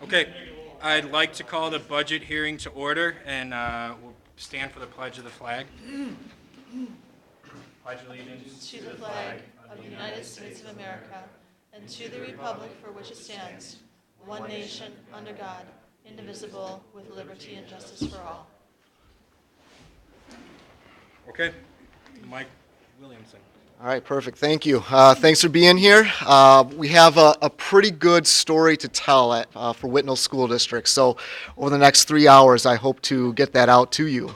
Okay, I'd like to call the budget hearing to order, and we'll stand for the pledge of the flag. Pledge allegiance. To the flag of the United States of America and to the republic for which it stands, one nation, under God, indivisible, with liberty and justice for all. Okay, Mike Williamson. All right, perfect. Thank you. Thanks for being here. We have a pretty good story to tell for Whitnall School District. So over the next 3 hours, I hope to get that out to you.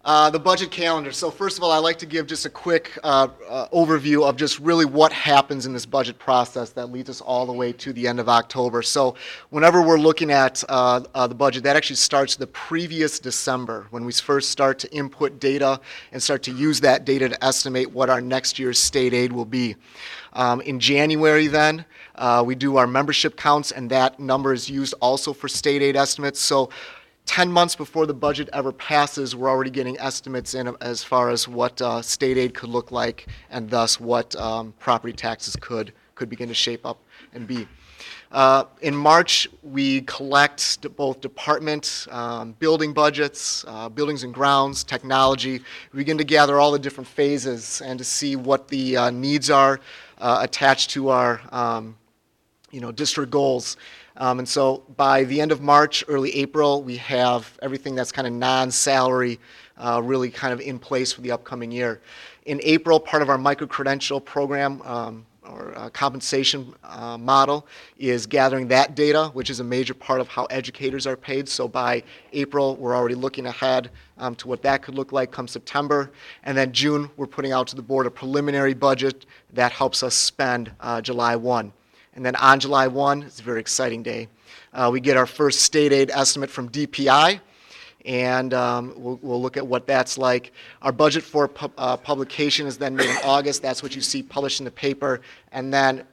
The budget calendar. So first of all, I'd like to give just a quick overview of just really what happens in this budget process that leads us all the way to the end of October. So whenever we're looking at the budget, that actually starts the previous December when we first start to input data and start to use that data to estimate what our next year's state aid will be. In January then, we do our membership counts, and that number is used also for state aid estimates. So 10 months before the budget ever passes, we're already getting estimates in as far as what state aid could look like, and thus what property taxes could begin to shape up and be. In March, we collect both department building budgets, buildings and grounds, technology. We begin to gather all the different phases and to see what the needs are attached to our district goals. And so by the end of March, early April, we have everything that's kind of non-salary really kind of in place for the upcoming year. In April, part of our micro-credential program or compensation model is gathering that data, which is a major part of how educators are paid. So by April, we're already looking ahead to what that could look like come September. And then June, we're putting out to the board a preliminary budget that helps us spend July 1. And then on July 1, it's a very exciting day. We get our first state aid estimate from DPI, and we'll look at what that's like. Our budget for publication is then made in August. That's what you see published in the paper. And then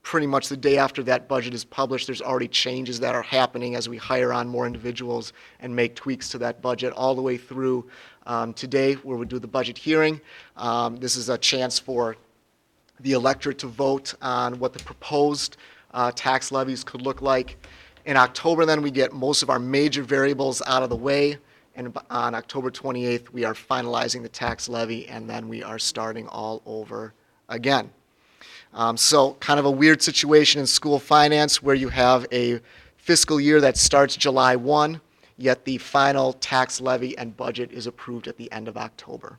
pretty much the day after that budget is published, there's already changes that are happening as we hire on more individuals and make tweaks to that budget all the way through today, where we do the budget hearing. This is a chance for the electorate to vote on what the proposed tax levies could look like. In October, then, we get most of our major variables out of the way, and on October 28th, we are finalizing the tax levy, and then we are starting all over again. So kind of a weird situation in school finance where you have a fiscal year that starts July 1, yet the final tax levy and budget is approved at the end of October.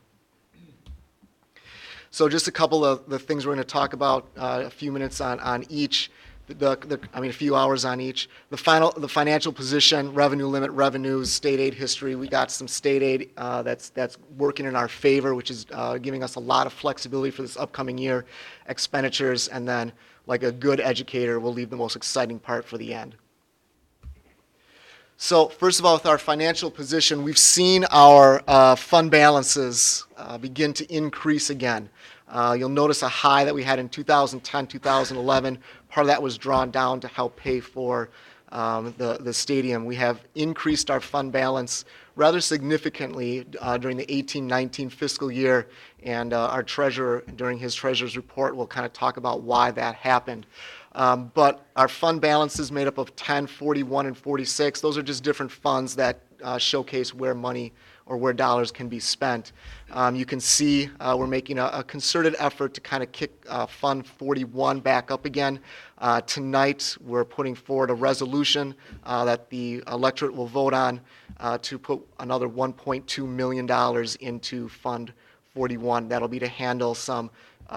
So just a couple of the things we're going to talk about, a few minutes on each, a few hours on each. The financial position, revenue limit, revenues, state aid history. We got some state aid that's working in our favor, which is giving us a lot of flexibility for this upcoming year. Expenditures, and then, like a good educator, we'll leave the most exciting part for the end. So first of all, with our financial position, we've seen our fund balances begin to increase again. You'll notice a high that we had in 2010, 2011. Part of that was drawn down to help pay for the stadium. We have increased our fund balance rather significantly during the 18-19 fiscal year, and our treasurer, during his treasurer's report, will kind of talk about why that happened. But our fund balance is made up of 10, 41, and 46. Those are just different funds that showcase where money or where dollars can be spent. You can see we're making a concerted effort to kind of kick Fund 41 back up again. Tonight, we're putting forward a resolution that the electorate will vote on to put another $1.2 million into Fund 41. That'll be to handle some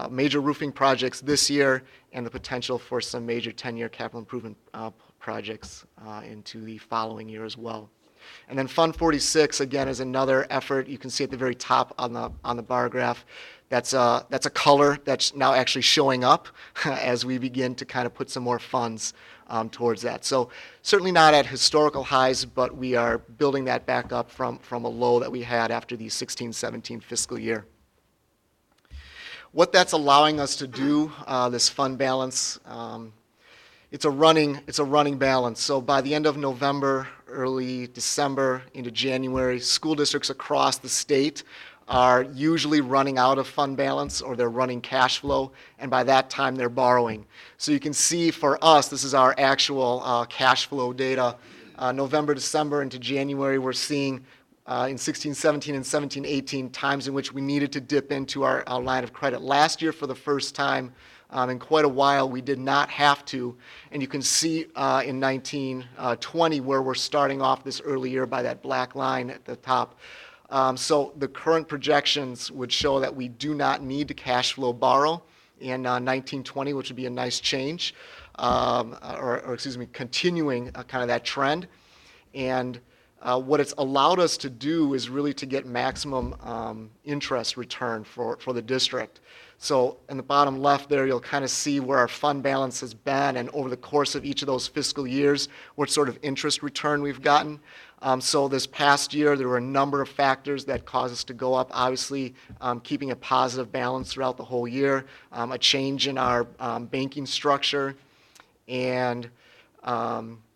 major roofing projects this year and the potential for some major 10-year capital improvement projects into the following year as well. And then Fund 46, again, is another effort. You can see at the very top on the bar graph. That's a color that's now actually showing up as we begin to kind of put some more funds towards that. So certainly not at historical highs, but we are building that back up from a low that we had after the 16-17 fiscal year. What that's allowing us to do, this fund balance, it's a running balance. So by the end of November, early December into January, school districts across the state are usually running out of fund balance or they're running cash flow, and by that time they're borrowing. So you can see for us, this is our actual cash flow data. November, December into January, we're seeing in 16-17 and 17-18 times in which we needed to dip into our line of credit. Last year, for the first time in quite a while, we did not have to. And you can see in 19-20 where we're starting off this early year by that black line at the top. So the current projections would show that we do not need to cash flow borrow in 19-20, which would be a nice change, or excuse me, continuing kind of that trend. And what it's allowed us to do is really to get maximum interest return for the district. So in the bottom left there, you'll kind of see where our fund balance has been, and over the course of each of those fiscal years, what sort of interest return we've gotten. So this past year, there were a number of factors that caused us to go up. Obviously, keeping a positive balance throughout the whole year, a change in our banking structure, and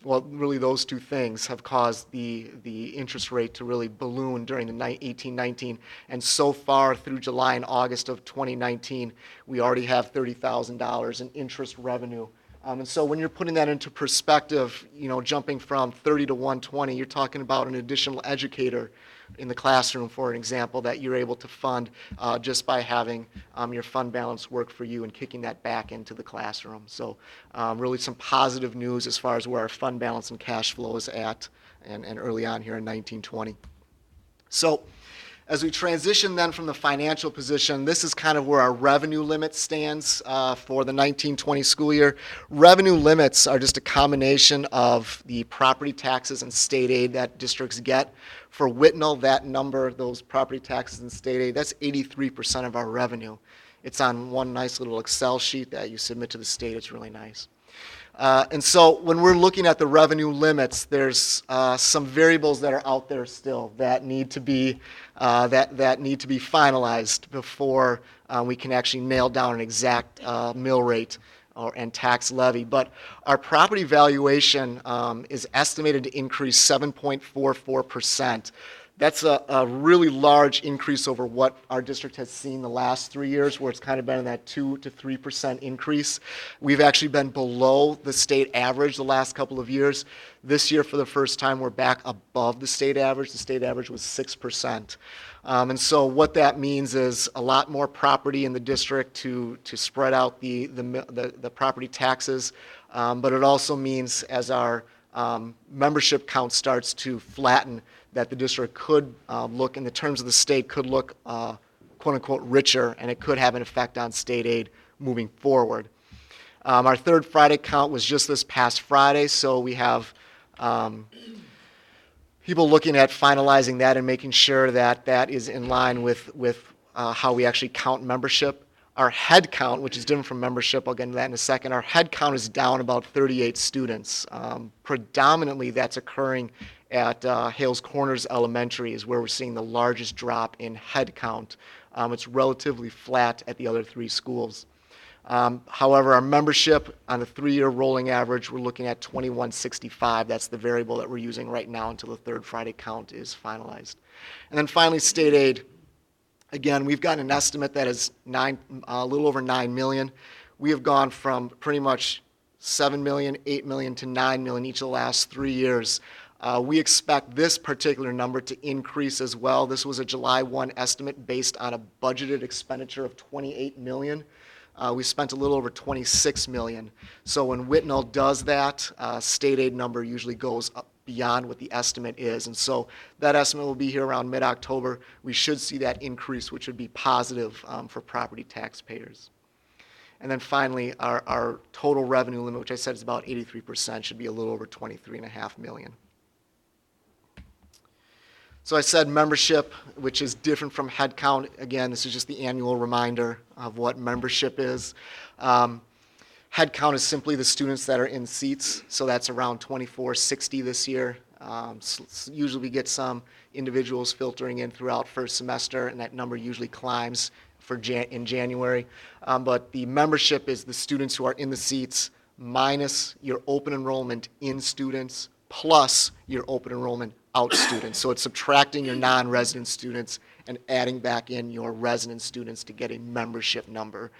well, really those two things have caused the interest rate to really balloon during the 18-19. And so far through July and August of 2019, we already have $30,000 in interest revenue. And so when you're putting that into perspective, you know, jumping from 30 to 120, you're talking about an additional educator in the classroom, for an example, that you're able to fund just by having your fund balance work for you and kicking that back into the classroom. So really some positive news as far as where our fund balance and cash flow is at and early on here in 19-20. So as we transition then from the financial position, this is kind of where our revenue limit stands for the 19-20 school year. Revenue limits are just a combination of the property taxes and state aid that districts get. For Whitnall, that number, those property taxes and state aid, that's 83% of our revenue. It's on one nice little Excel sheet that you submit to the state. It's really nice. And so when we're looking at the revenue limits, there's some variables that are out there still that need to be that need to be finalized before we can actually nail down an exact mill rate and tax levy. But our property valuation is estimated to increase 7.44%. That's a really large increase over what our district has seen the last 3 years, where it's kind of been in that 2 to 3% increase. We've actually been below the state average the last couple of years. This year, for the first time, we're back above the state average. The state average was 6%. And so what that means is a lot more property in the district to spread out the property taxes. But it also means as our membership count starts to flatten, that the district could look, in the terms of the state, could look quote-unquote richer, and it could have an effect on state aid moving forward. Our third Friday count was just this past Friday, so we have people looking at finalizing that and making sure that that is in line with how we actually count membership. Our head count, which is different from membership, I'll get into that in a second, our head count is down about 38 students. Predominantly that's occurring at Hales Corners Elementary is where we're seeing the largest drop in head count. It's relatively flat at the other three schools. However, our membership on the 3-year rolling average, we're looking at 2165. That's the variable that we're using right now until the third Friday count is finalized. And then finally, state aid. Again, we've got an estimate that is a little over $9 million. We have gone from pretty much $7 million, $8 million to $9 million each of the last 3 years. We expect this particular number to increase as well. This was a July 1 estimate based on a budgeted expenditure of $28 million. We spent a little over $26 million. So when Whitnall does that, state aid number usually goes up beyond what the estimate is. And so that estimate will be here around mid-October. We should see that increase, which would be positive for property taxpayers. And then finally, our total revenue limit, which I said is about 83%, should be a little over $23.5 million. So I said membership, which is different from head count. Again, this is just the annual reminder of what membership is. Head count is simply the students that are in seats, so that's around 2460 this year. Usually we get some individuals filtering in throughout first semester, and that number usually climbs in January. But the membership is the students who are in the seats minus your open enrollment in students plus your open enrollment out students. So it's subtracting your non-resident students and adding back in your resident students to get a membership number.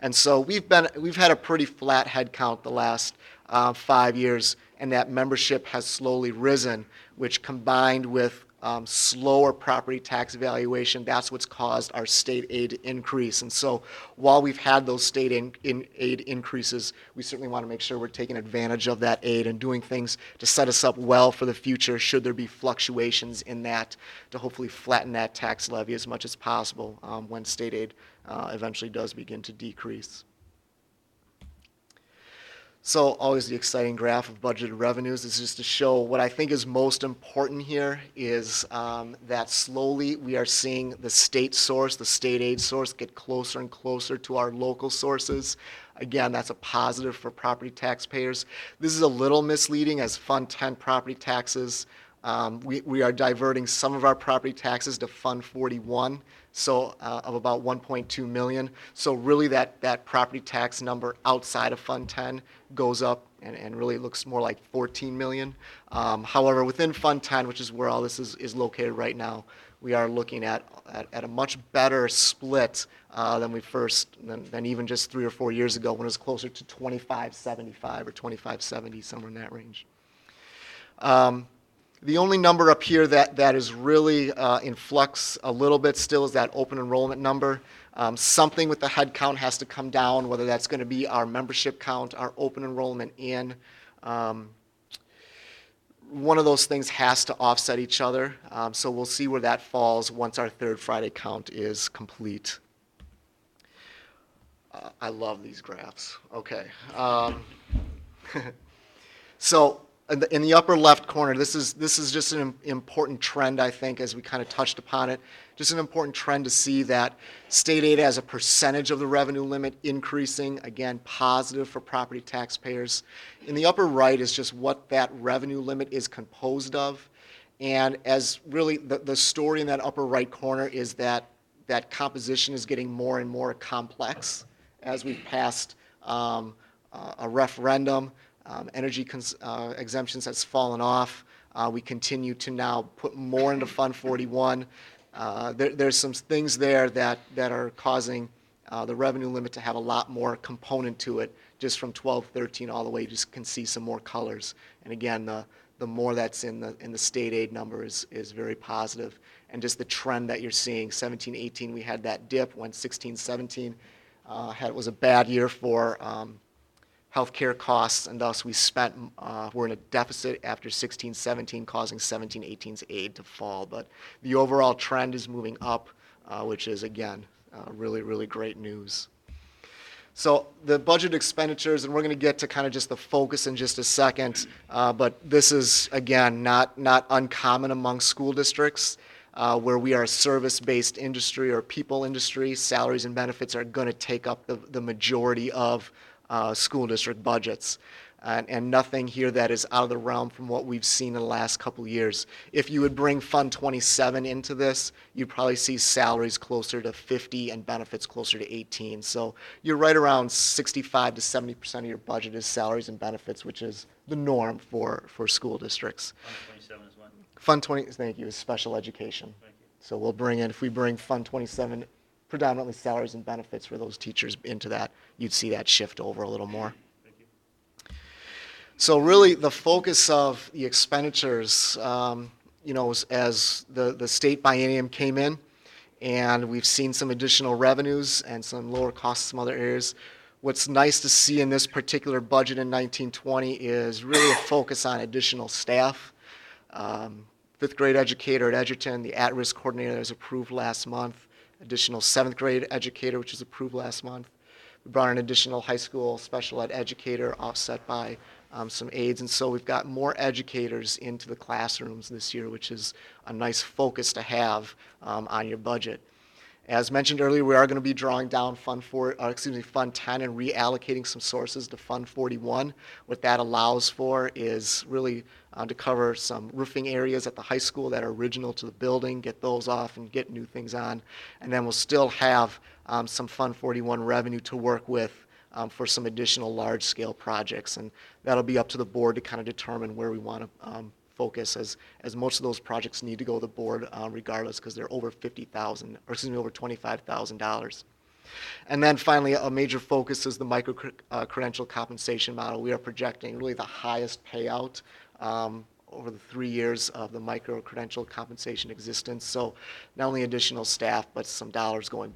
And so we've had a pretty flat head count the last 5 years, and that membership has slowly risen, which combined with slower property tax valuation, that's what's caused our state aid to increase. And so while we've had those state aid increases, we certainly want to make sure we're taking advantage of that aid and doing things to set us up well for the future should there be fluctuations in that, to hopefully flatten that tax levy as much as possible when state aid eventually does begin to decrease. So always the exciting graph of budgeted revenues is just to show what I think is most important here is that slowly we are seeing the state source, the state aid source, get closer and closer to our local sources. Again, that's a positive for property taxpayers. This is a little misleading as Fund 10 property taxes. We are diverting some of our property taxes to Fund 41, so of about 1.2 million. So really that property tax number outside of Fund 10 goes up and really looks more like 14 million. However, within Fund 10, which is where all this is located right now, we are looking at a much better split than even just 3 or 4 years ago when it was closer to 2575 or 2570, somewhere in that range. The only number up here that is really in flux a little bit still is that open enrollment number. Something with the head count has to come down, whether that's going to be our membership count, our open enrollment in. One of those things has to offset each other. So we'll see where that falls once our third Friday count is complete. I love these graphs. Okay. So in the upper left corner, this is just an important trend, I think, as we kind of touched upon it. Just an important trend to see that state aid as a percentage of the revenue limit increasing, again, positive for property taxpayers. In the upper right is just what that revenue limit is composed of. And as really the story in that upper right corner is that composition is getting more and more complex as we've passed a referendum. Energy exemptions has fallen off. We continue to now put more into Fund 41. There's some things there that are causing the revenue limit to have a lot more component to it, just from 12, 13 all the way. You just can see some more colors. And again, the more that's in the state aid number is very positive. And just the trend that you're seeing, 17, 18, we had that dip. When 16, 17 was a bad year for healthcare costs, and thus we're in a deficit after 16, 17, causing 17, 18's aid to fall. But the overall trend is moving up, which is, again, really, really great news. So the budget expenditures, and we're going to get to kind of just the focus in just a second, but this is, again, not uncommon among school districts. Where we are a service-based industry or people industry, salaries and benefits are going to take up the majority of school district budgets, and nothing here that is out of the realm from what we've seen in the last couple of years. If you would bring Fund 27 into this, you'd probably see salaries closer to 50 and benefits closer to 18. So you're right around 65 to 70% of your budget is salaries and benefits, which is the norm for school districts. Fund 27 is what? Fund 20, thank you, is special education. Thank you. So if we bring Fund 27, predominantly salaries and benefits for those teachers into that, you'd see that shift over a little more. Thank you. So really the focus of the expenditures, as the state biennium came in, and we've seen some additional revenues and some lower costs in some other areas. What's nice to see in this particular budget in 1920 is really a focus on additional staff. Fifth grade educator at Edgerton, the at-risk coordinator that was approved last month, additional seventh grade educator, which was approved last month. We brought an additional high school special ed educator offset by some aides, and so we've got more educators into the classrooms this year, which is a nice focus to have on your budget. As mentioned earlier, we are going to be drawing down Fund 10 and reallocating some sources to Fund 41. What that allows for is really to cover some roofing areas at the high school that are original to the building, get those off and get new things on. And then we'll still have some Fund 41 revenue to work with for some additional large-scale projects. And that'll be up to the board to kind of determine where we want to focus as most of those projects need to go to the board regardless because they're over over $25,000. And then finally, a major focus is the micro-credential compensation model. We are projecting really the highest payout over the 3 years of the micro-credential compensation existence. So not only additional staff, but some dollars going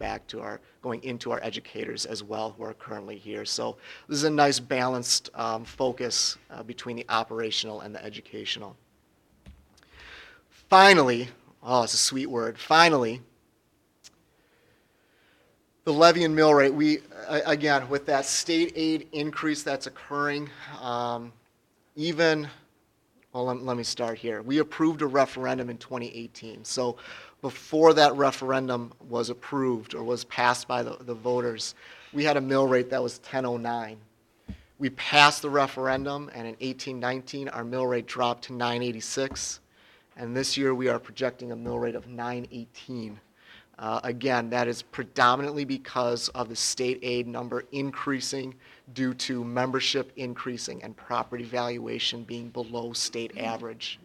into our educators as well who are currently here. So this is a nice balanced focus between the operational and the educational. Finally, oh, it's a sweet word, finally, the levy and mill rate, again, with that state aid increase that's occurring, well, let me start here. We approved a referendum in 2018. So before that referendum was approved or was passed by the voters, we had a mill rate that was 10.09. We passed the referendum, and in 18-19, our mill rate dropped to 9.86. And this year, we are projecting a mill rate of 9.18. Again, that is predominantly because of the state aid number increasing due to membership increasing and property valuation being below state average.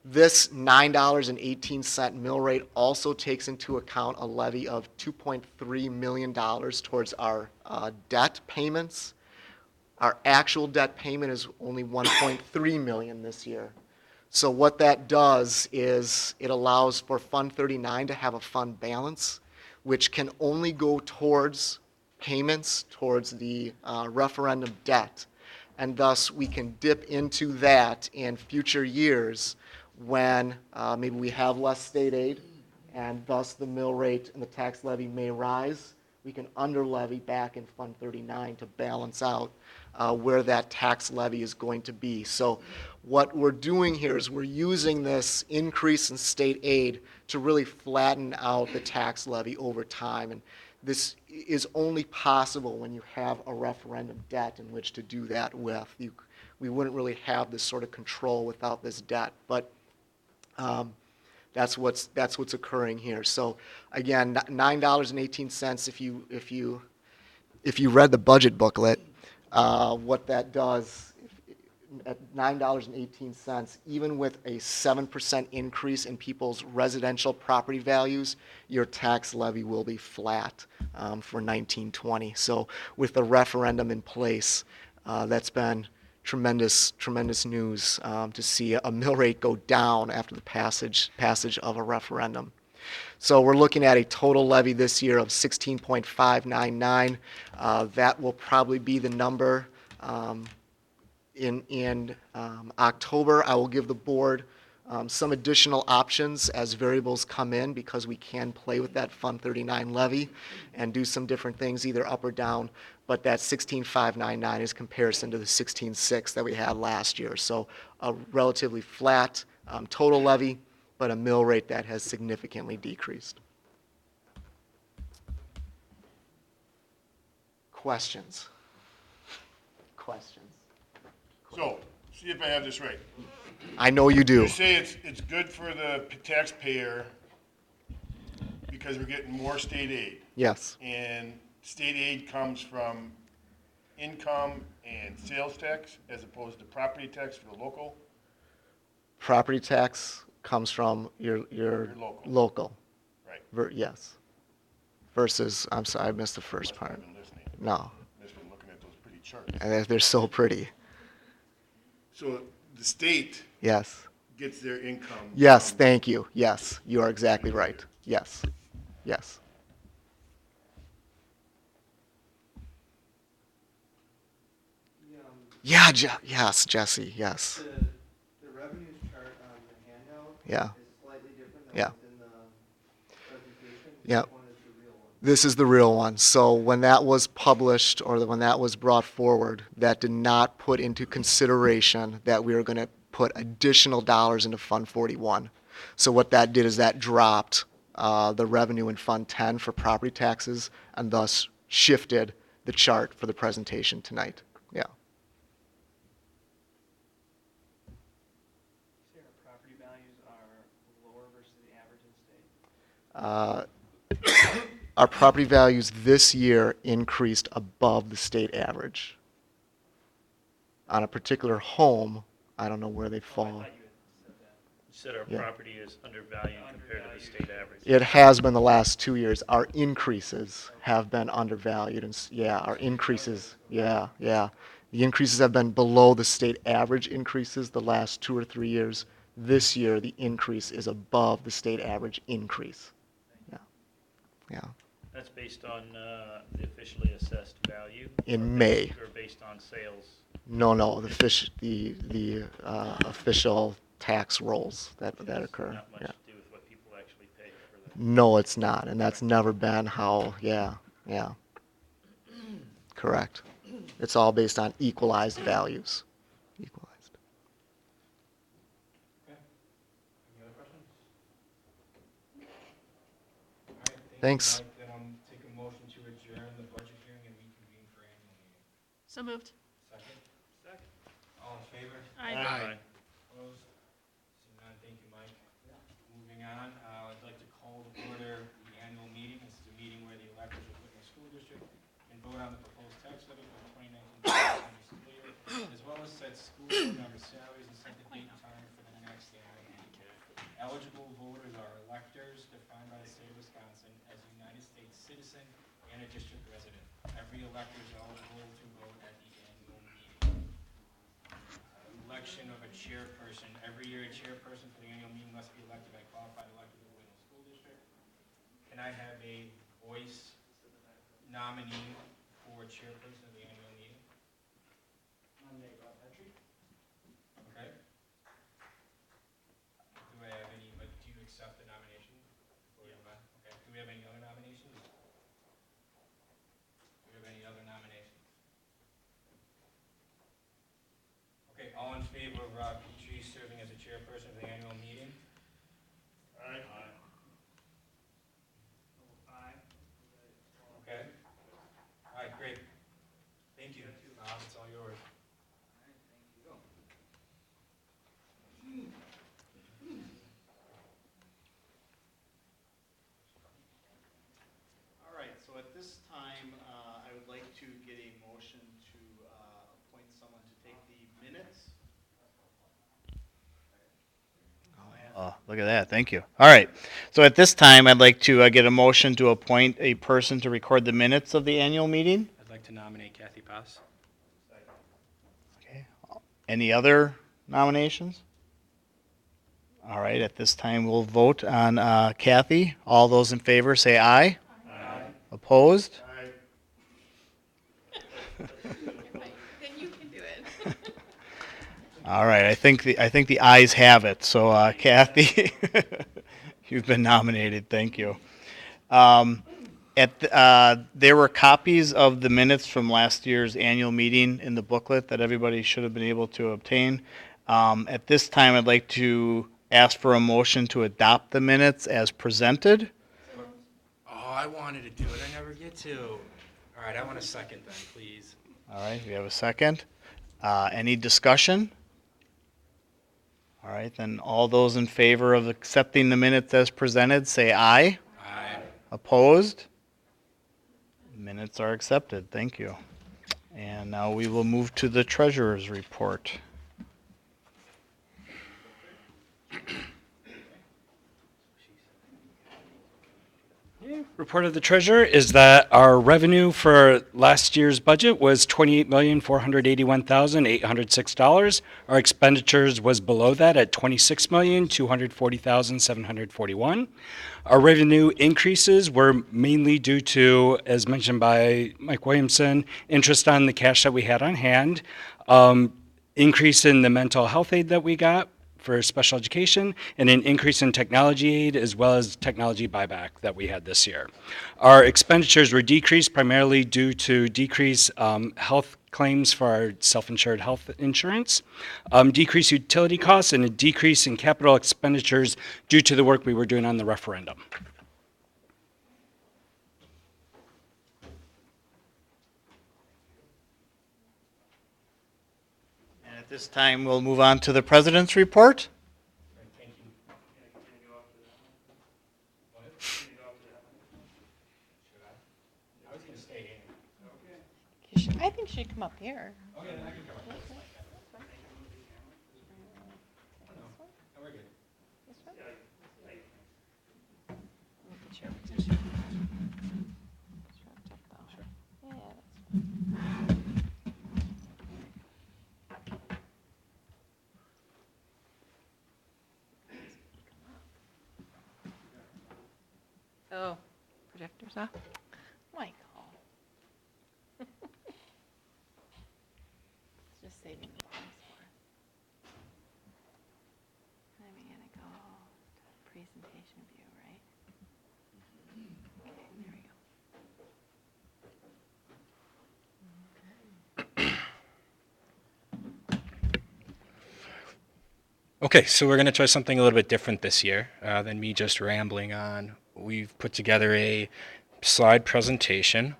This $9.18 mill rate also takes into account a levy of $2.3 million towards our debt payments. Our actual debt payment is only $1.3 million this year. So what that does is it allows for Fund 39 to have a fund balance, which can only go towards payments towards the referendum debt. And thus, we can dip into that in future years when maybe we have less state aid, and thus the mill rate and the tax levy may rise. We can under-levy back in Fund 39 to balance out where that tax levy is going to be. So what we're doing here is we're using this increase in state aid to really flatten out the tax levy over time. And this is only possible when you have a referendum debt in which to do that with. We wouldn't really have this sort of control without this debt. But that's what's occurring here. So again, $9.18. If you read the budget booklet, what that does at $9.18, even with a 7% increase in people's residential property values, your tax levy will be flat for 1920. So with the referendum in place, that's been tremendous news to see a mill rate go down after the passage of a referendum. So we're looking at a total levy this year of 16.599. That will probably be the number in October. I will give the board some additional options as variables come in because we can play with that Fund 39 levy and do some different things either up or down. But that 16.599 is comparison to the 16.6 that we had last year. So a relatively flat total levy, but a mill rate that has significantly decreased. Questions? So, see if I have this right. I know you do. You say it's good for the taxpayer because we're getting more state aid. Yes. And state aid comes from income and sales tax as opposed to property tax for the local. Property tax comes from your local. Right. Yes. Versus, I'm sorry, I missed the first part. I've been listening. No. I've just been looking at those pretty charts. And they're so pretty. So the state Yes. gets their income. Yes, from- thank you. Yes, you are exactly right. Yes. Yes. Yeah, yes, Jesse, yes. The revenues chart on the handout Yeah. is slightly different than Yeah. what's in the presentation. Yeah. This one is the real one. This is the real one. So when that was published or when that was brought forward, that did not put into consideration that we were going to put additional dollars into Fund 41. So what that did is that dropped the revenue in Fund 10 for property taxes and thus shifted the chart for the presentation tonight. Yeah. Say our property values are lower versus the average in state? Our property values this year increased above the state average. On a particular home, I don't know where they Oh, I fall. thought you had said said our Yeah. property is undervalued compared to the state average. It has been the last 2 years. Our increases have been undervalued, and yeah, our increases, yeah, yeah. The increases have been below the state average increases the last 2 or 3 years. This year, the increase is above the state average increase. Yeah, yeah. That's based on the officially assessed value? In or May. Or based on sales? No, the official tax rolls that occur. Not much Yeah. to do with what people actually pay for the. No, it's not, and that's never been how. Yeah, yeah. Correct. It's all based on equalized values. Equalized. Any other questions? All right, Thanks. Mike. Then I'll take a motion to adjourn the budget hearing and reconvene for annual meeting. So moved. Second? Second. All in favor? Aye. Opposed? Seeing none, thank you, Mike. Moving on, I'd like to call to order the annual meeting. This is a meeting where the electors of Whitnall School District can vote on the proposed tax levy for the 2019-2020 school year, as well as set school board member salaries and set the date and time for the next annual meeting. Eligible voters are electors defined by the state of Wisconsin as a United States citizen and a district resident. Every elector is eligible to vote at the annual meeting. Election of a chairperson. Every year, a chairperson for the annual meeting must be elected by qualified electors of the Whitnall School District. Can I have a voice nominee for chairperson of the annual meeting? Nominate Rob Petrie. Okay. Do I have any, but do you accept the nomination? Yeah. Okay. Do we have any other nominations? Do we have any other nominations? Okay, all in favor of Rob Petrie serving as a chairperson of the annual meeting? Aye. Okay. All right, great. Thank you. Rob, it's all yours. All right, so at this time, I would like to get a motion to appoint someone to take the minutes. Oh, look at that. Thank you. All right. So at this time, I'd like to get a motion to appoint a person to record the minutes of the annual meeting. I'd like to nominate Kathy Pass. Okay. Any other nominations? All right. At this time, we'll vote on Kathy. All those in favor say aye. Aye. Opposed? Aye. Then you can do it. All right. I think the ayes have it. So Kathy, you've been nominated. Thank you. There were copies of the minutes from last year's annual meeting in the booklet that everybody should have been able to obtain. At this time, I'd like to ask for a motion to adopt the minutes as presented. Oh, I wanted to do it. I never get to. All right, I want a second then, please. All right, we have a second. Any discussion? All right, then all those in favor of accepting the minutes as presented, say aye. Aye. Opposed? Minutes are accepted. Thank you. And now we will move to the treasurer's report. Report of the treasurer is that our revenue for last year's budget was $28,481,806. Our expenditures was below that at $26,240,741. Our revenue increases were mainly due to, as mentioned by Mike Williamson, interest on the cash that we had on hand, increase in the mental health aid that we got for special education, and an increase in technology aid as well as technology buyback that we had this year. Our expenditures were decreased primarily due to decreased health claims for our self-insured health insurance, decreased utility costs, and a decrease in capital expenditures due to the work we were doing on the referendum. And at this time, we'll move on to the president's report. Thank you. What? Should I? I was going to stay in. I think she should come up here. Okay, then I can go. No, we're good. Oh, projector's off? Michael. Just saving the points for us. Then we gotta go to presentation view, right? Okay, there we go. Okay, so we're going to try something a little bit different this year than me just rambling on. We've put together a slide presentation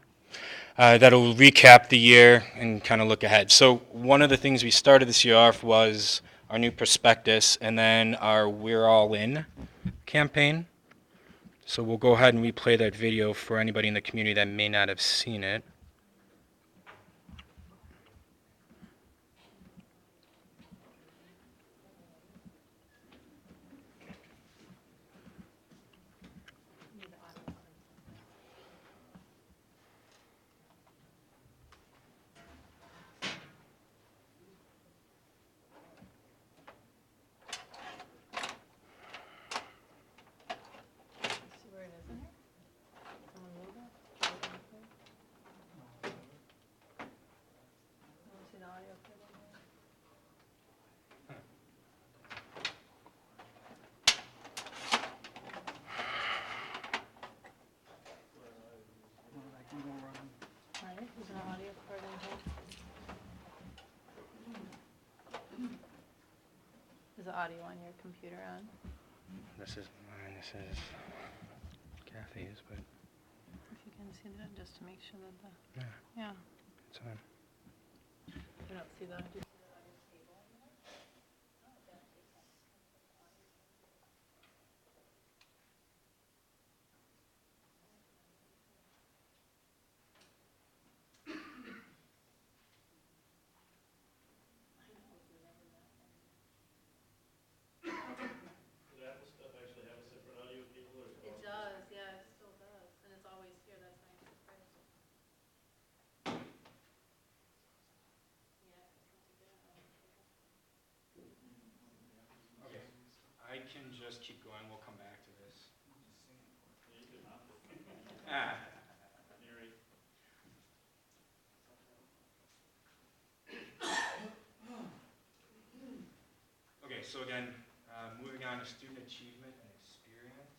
that'll recap the year and kind of look ahead. So one of the things we started this year off was our new prospectus and then our We're All In campaign. So we'll go ahead and replay that video for anybody in the community that may not have seen it. See where it is in here? Someone move it? See the audio clip on there? Right, is there an audio cord in here? Is the audio on your computer on? This is mine, this is Kathy's, but If you can see that, just to make sure that the, yeah, yeah, it's on. we don't see the, do you see Does Apple stuff actually have a separate audio cable or is it all? It does, yeah, it still does, and it's always here, that's why I'm surprised. Okay, I can just keep going, we'll come back to this. Ah. Mary. Okay, so again, moving on to student achievement and experience.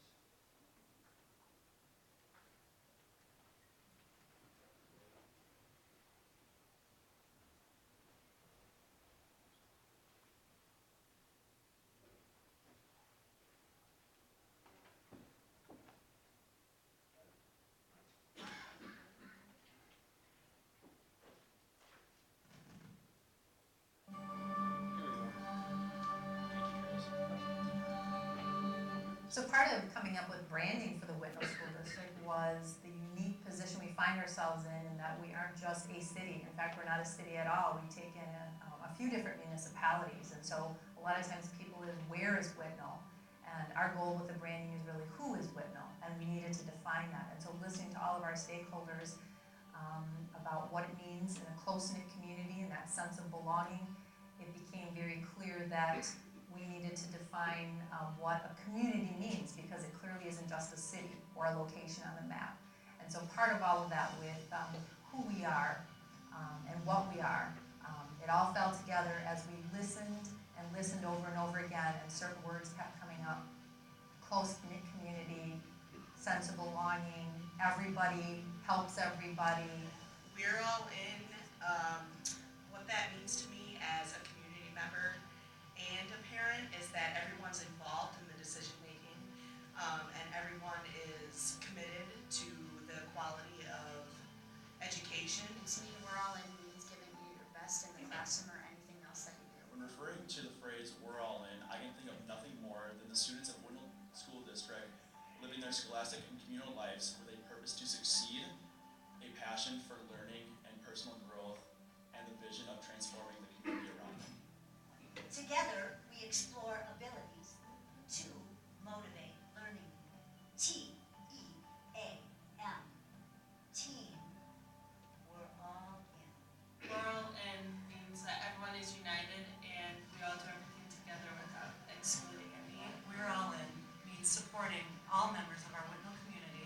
So part of coming up with branding for the Whitnall School District was the unique position we find ourselves in that we aren't just a city. In fact, we're not a city at all. We take in a few different municipalities. And so a lot of times people is, where is Whitnall? And our goal with the branding is really, who is Whitnall? And we needed to define that. And so listening to all of our stakeholders about what it means in a close-knit community and that sense of belonging, it became very clear that we needed to define what a community means, because it clearly isn't just a city or a location on the map. And so part of all of that with who we are and what we are, it all fell together as we listened and listened over and over again, and certain words kept coming up. Close-knit community, sense of belonging, everybody helps everybody. We're all in. What that means to me as a community member and a parent is that everyone's involved in the decision making, and everyone is committed to the quality of education. To me, we're all in means giving you your best in the classroom or anything else that you do. When referring to the phrase "we're all in," I can think of nothing more than the students of Whitnall School District living their scholastic and communal lives with a purpose to succeed, a passion for learning and personal growth, and the vision of transforming the community around them. Together, we explore abilities to motivate learning. T-E-A-M. Team. We're all in. We're all in means that everyone is united and we all do everything together without excluding any. We're all in means supporting all members of our Whitnall community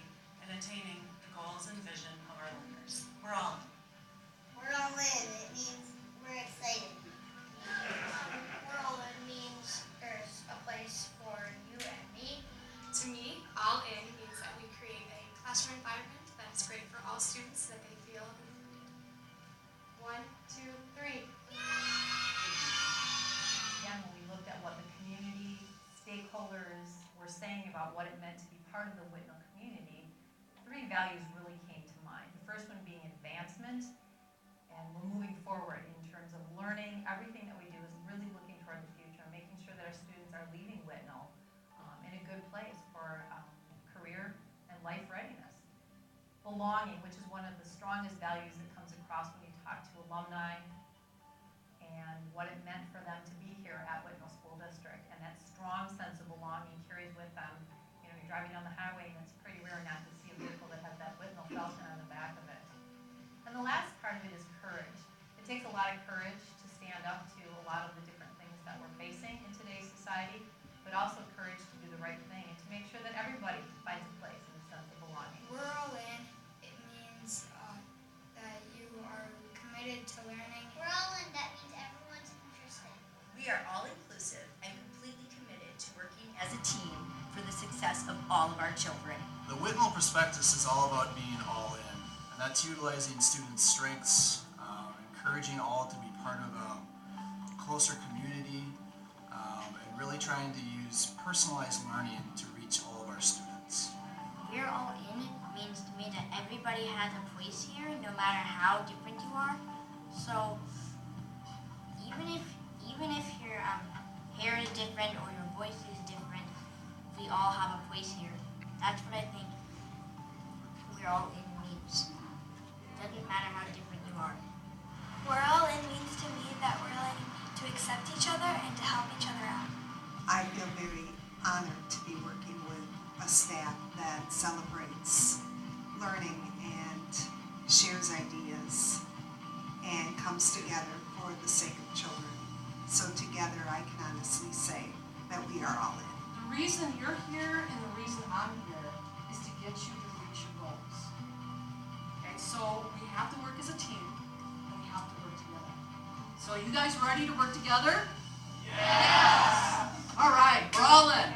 values really came to mind. The first one being advancement, and we're moving forward in terms of learning. Everything that we do is really looking toward the future, making sure that our students are leaving Whitnall in a good place for career and life readiness. Belonging, which is one of the strongest values that comes across when you talk to alumni, and what it meant for them to be here at Whitnall School District. And that strong sense of belonging carries with them. You know, you're driving down the highway and it's pretty rare not to see a vehicle that has that Whitnall Falcon on the back of it. And the last part of it is courage. It takes a lot of courage to stand up to a lot of the different things that we're facing in today's society, but also courage to do the right thing and to make sure that everybody finds a place and a sense of belonging. We're all in. It means that you are committed to learning. We're all in. That means everyone's interested. We are all inclusive and completely committed to working as a team for the success of all of our children. The Whitnall Prospectus is all about being all in, and that's utilizing students' strengths, encouraging all to be part of a closer community, and really trying to use personalized learning to reach all of our students. We're all in means to me that everybody has a place here, no matter how different you are. So even if your hair is different or your voice is different, we all have a place here. That's what I think we're all in means. Doesn't matter how different you are. We're all in means to me that we're learning to accept each other and to help each other out. I feel very honored to be working with a staff that celebrates learning and shares ideas and comes together for the sake of children. So together I can honestly say that we are all in. The reason you're here and the reason I'm here is to get you to reach your goals. Okay, so we have to work as a team and we have to work together. So you guys ready to work together? Yes! All right, we're all in.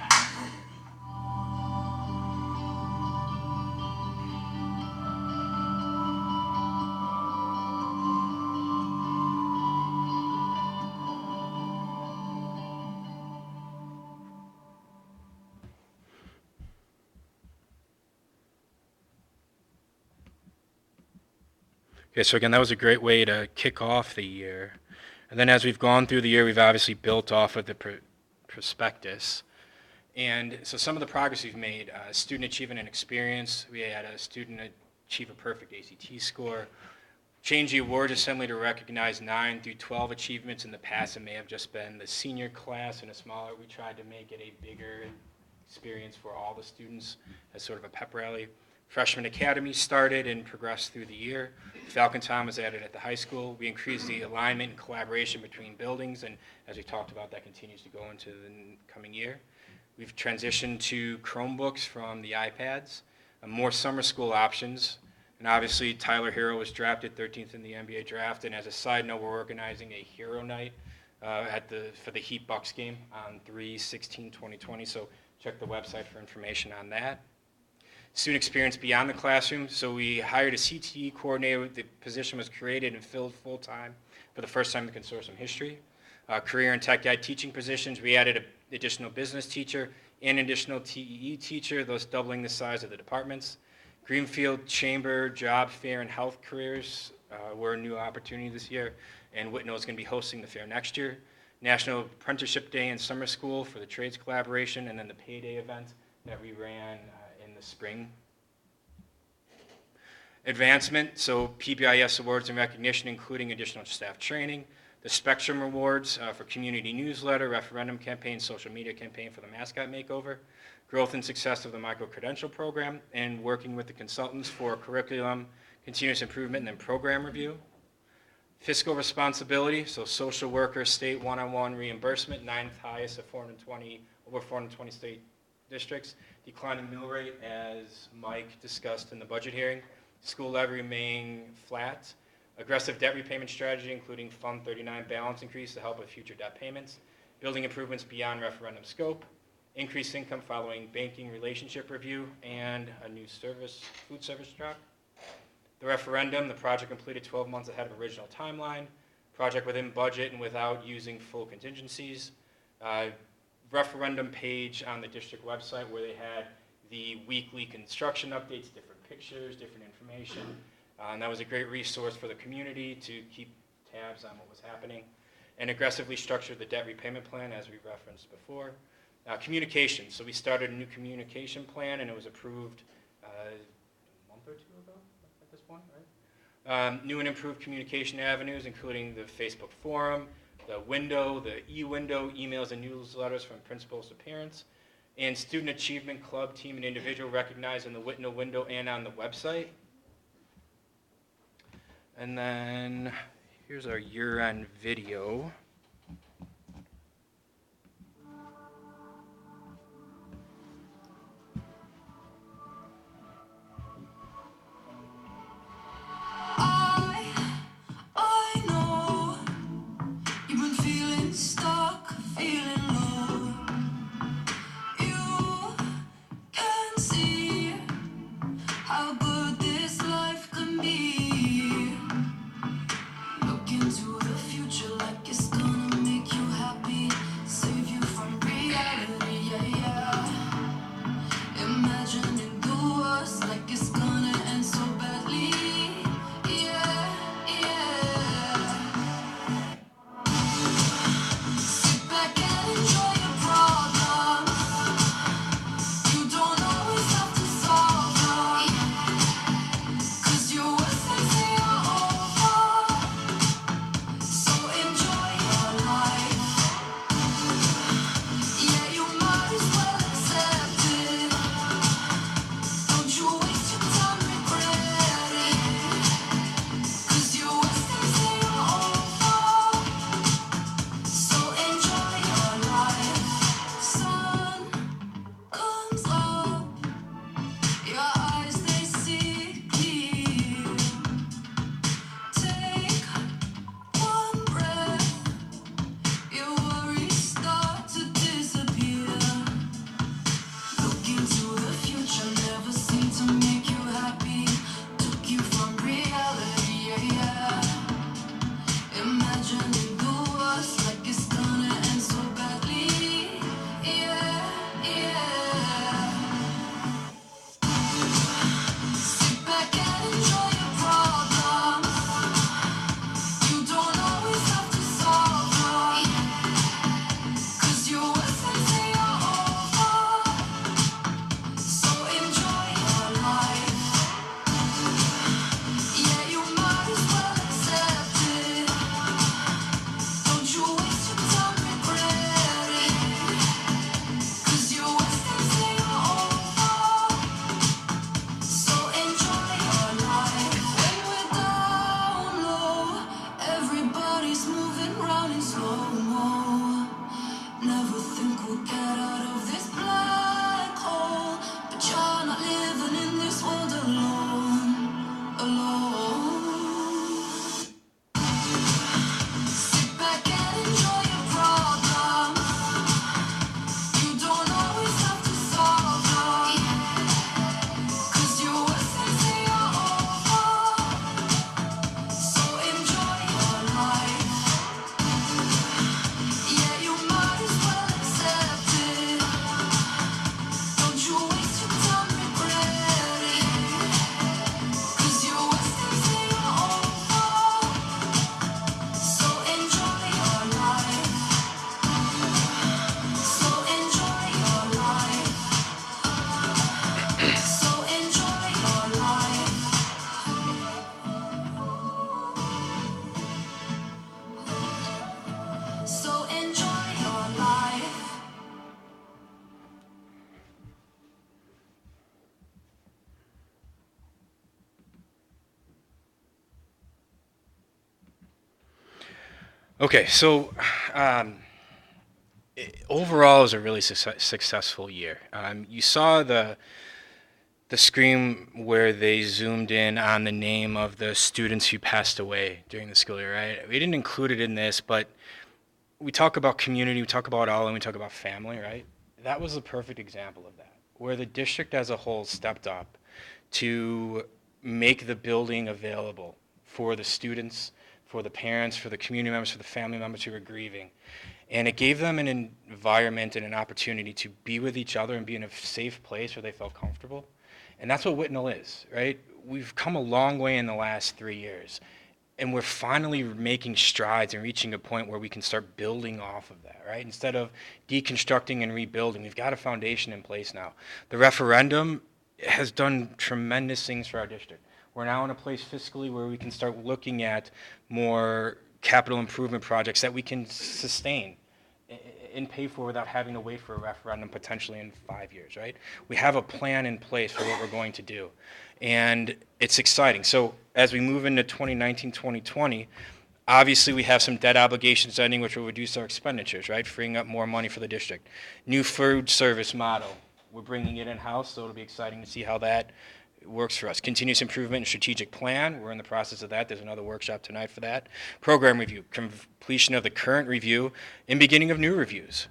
Okay, so again, that was a great way to kick off the year. And then as we've gone through the year, we've obviously built off of the prospectus. And so some of the progress we've made, student achievement and experience, we had a student achieve a perfect ACT score. Change the awards assembly to recognize 9 through 12 achievements. In the past, it may have just been the senior class and a smaller. We tried to make it a bigger experience for all the students as sort of a pep rally. Freshman Academy started and progressed through the year. Falcon Tom was added at the high school. We increased the alignment and collaboration between buildings, and as we talked about, that continues to go into the coming year. We've transitioned to Chromebooks from the iPads, more summer school options, and obviously Tyler Hero was drafted 13th in the NBA draft, and as a side note, we're organizing a Hero Night for the Heat Bucks game on 3/16/2020, so check the website for information on that. Student experience beyond the classroom. So we hired a CTE coordinator. The position was created and filled full-time for the first time in consortium history. Career and tech ed teaching positions. We added an additional business teacher and additional TEE teacher, thus doubling the size of the departments. Greenfield Chamber Job Fair and Health Careers were a new opportunity this year, and Whitnall is going to be hosting the fair next year. National Apprenticeship Day and Summer School for the trades collaboration, and then the payday event that we ran in the spring. Advancement, so PBIS awards and recognition, including additional staff training. The Spectrum Awards for community newsletter, referendum campaign, social media campaign for the mascot makeover. Growth and success of the micro-credential program, and working with the consultants for curriculum, continuous improvement, and then program review. Fiscal responsibility, so social worker state one-on-one reimbursement, 9th highest of 420, over 420 state districts. Declining mill rate, as Mike discussed in the budget hearing. School levy remaining flat. Aggressive debt repayment strategy, including Fund 39 balance increase to help with future debt payments. Building improvements beyond referendum scope. Increased income following banking relationship review, and a new food service truck. The referendum, the project completed 12 months ahead of original timeline. Project within budget and without using full contingencies. Referendum page on the district website where they had the weekly construction updates, different pictures, different information. And that was a great resource for the community to keep tabs on what was happening. And aggressively structured the debt repayment plan, as we referenced before. Communication. So we started a new communication plan, and it was approved a month or two ago at this point, right? New and improved communication avenues, including the Facebook forum, the window, the e-window, emails and newsletters from principals to parents, and student achievement club, team, and individual recognized in the Whitnall window and on the website. And then here's our year-end video. I know you've been feeling stuck, feeling low. You can see how good this life can be. Look into the future like it's gonna make you happy, save you from reality, yeah, yeah. Imagining the worst like it's gonna end so badly, yeah, yeah. Sit back and enjoy your problems. You don't always have to solve them, 'cause your worst days they are over. So enjoy your life. Yeah, you might as well accept it. Don't you waste your time regretting, 'cause your worst days they are over. So enjoy your life. Sun comes up, your eyes they see clear. Take one breath, your worries start to disappear. Look into the future, never seemed to make you happy. Took you from reality, yeah, yeah. Imagining the worst, like it's gonna end so badly, yeah, yeah. Sit back and enjoy your problems. You don't always have to solve them, 'cause your worst days they are over. So enjoy your life. Yeah, you might as well accept it. Don't you waste your time regretting, 'cause your worst days they are over. So enjoy your life. When we're down low, everybody's moving round in slow-mo. Never think we'll get out of this black hole, but you're not living in this world alone, alone. Sit back and enjoy your problems. You don't always have to solve them, 'cause your worst days they are over. So enjoy your life. Yeah, you might as well accept it. Don't you waste your time regretting, 'cause your worst days they are over. So enjoy your life. So enjoy your life. So enjoy your life. So enjoy your life. Okay, so overall, it was a really successful year. You saw the screen where they zoomed in on the name of the students who passed away during the school year, right? We didn't include it in this, but we talk about community, we talk about all, and we talk about family, right? That was a perfect example of that, where the district as a whole stepped up to make the building available for the students, for the parents, for the community members, for the family members who were grieving. And it gave them an environment and an opportunity to be with each other and be in a safe place where they felt comfortable. And that's what Whitnall is, right? We've come a long way in the last 3 years. And we're finally making strides and reaching a point where we can start building off of that, right? Instead of deconstructing and rebuilding, we've got a foundation in place now. The referendum has done tremendous things for our district. We're now in a place fiscally where we can start looking at more capital improvement projects that we can sustain and pay for without having to wait for a referendum potentially in 5 years, right? We have a plan in place for what we're going to do. And it's exciting. So as we move into 2019, 2020, obviously we have some debt obligations ending, which will reduce our expenditures, right? Freeing up more money for the district. New food service model. We're bringing it in-house, so it'll be exciting to see how that works for us. Continuous improvement and strategic plan. We're in the process of that. There's another workshop tonight for that. Program review. Completion of the current review and beginning of new reviews.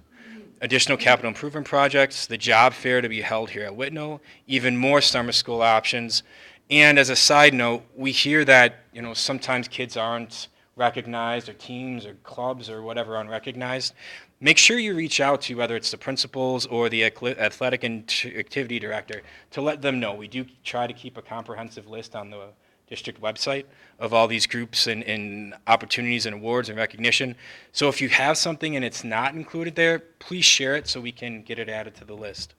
Additional capital improvement projects, the job fair to be held here at Whitnall, even more summer school options. And as a side note, we hear that, sometimes kids aren't recognized, or teams or clubs or whatever unrecognized. Make sure you reach out to whether it's the principals or the athletic and activity director to let them know. We do try to keep a comprehensive list on the district website of all these groups and opportunities and awards and recognition. So if you have something and it's not included there, please share it so we can get it added to the list.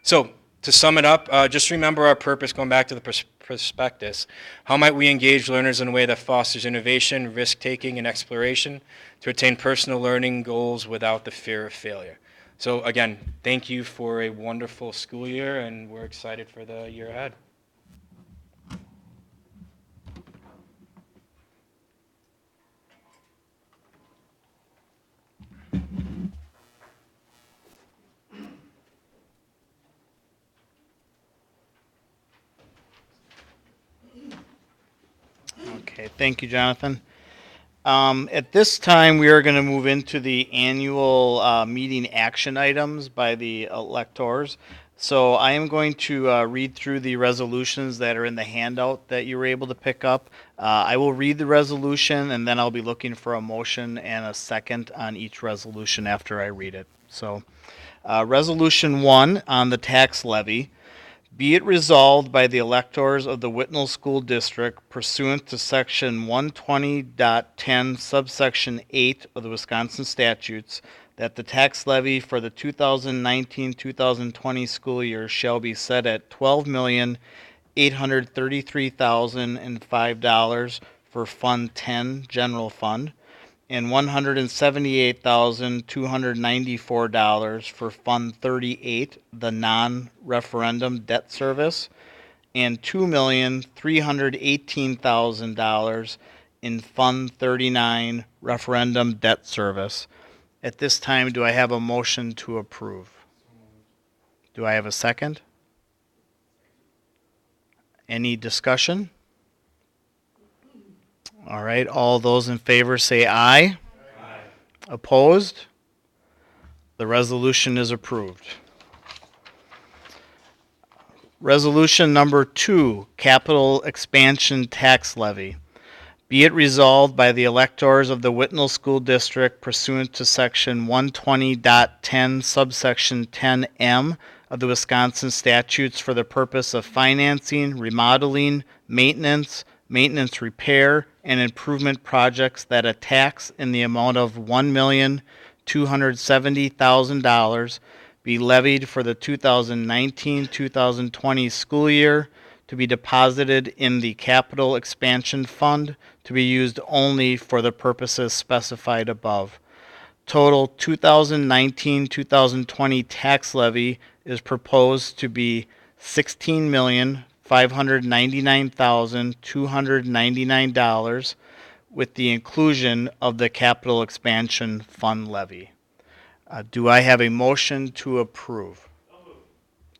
So to sum it up, just remember our purpose, going back to the prospectus. How might we engage learners in a way that fosters innovation, risk-taking, and exploration to attain personal learning goals without the fear of failure? So again, thank you for a wonderful school year, and we're excited for the year ahead. Okay, thank you, Jonathan. At this time, we are going to move into the annual meeting action items by the electors. So I am going to read through the resolutions that are in the handout that you were able to pick up. I will read the resolution, and then I'll be looking for a motion and a second on each resolution after I read it. So, Resolution 1 on the tax levy. Be it resolved by the electors of the Whitnall School District pursuant to Section 120.10 subsection 8 of the Wisconsin statutes that the tax levy for the 2019-2020 school year shall be set at $12,833,005 for Fund 10 General Fund and $178,294 for Fund 38, the non-referendum debt service, and $2,318,000 in Fund 39, referendum debt service. At this time, do I have a motion to approve? Do I have a second? Any discussion? All right, all those in favor say aye. Aye. Opposed? The resolution is approved. Resolution number 2, capital expansion tax levy. Be it resolved by the electors of the Whitnall School District pursuant to Section 120.10 subsection 10M of the Wisconsin statutes for the purpose of financing, remodeling, maintenance repair, and improvement projects that a tax in the amount of $1,270,000 be levied for the 2019-2020 school year to be deposited in the Capital Expansion Fund to be used only for the purposes specified above. Total 2019-2020 tax levy is proposed to be $16,599,299 with the inclusion of the Capital Expansion Fund levy. Do I have a motion to approve?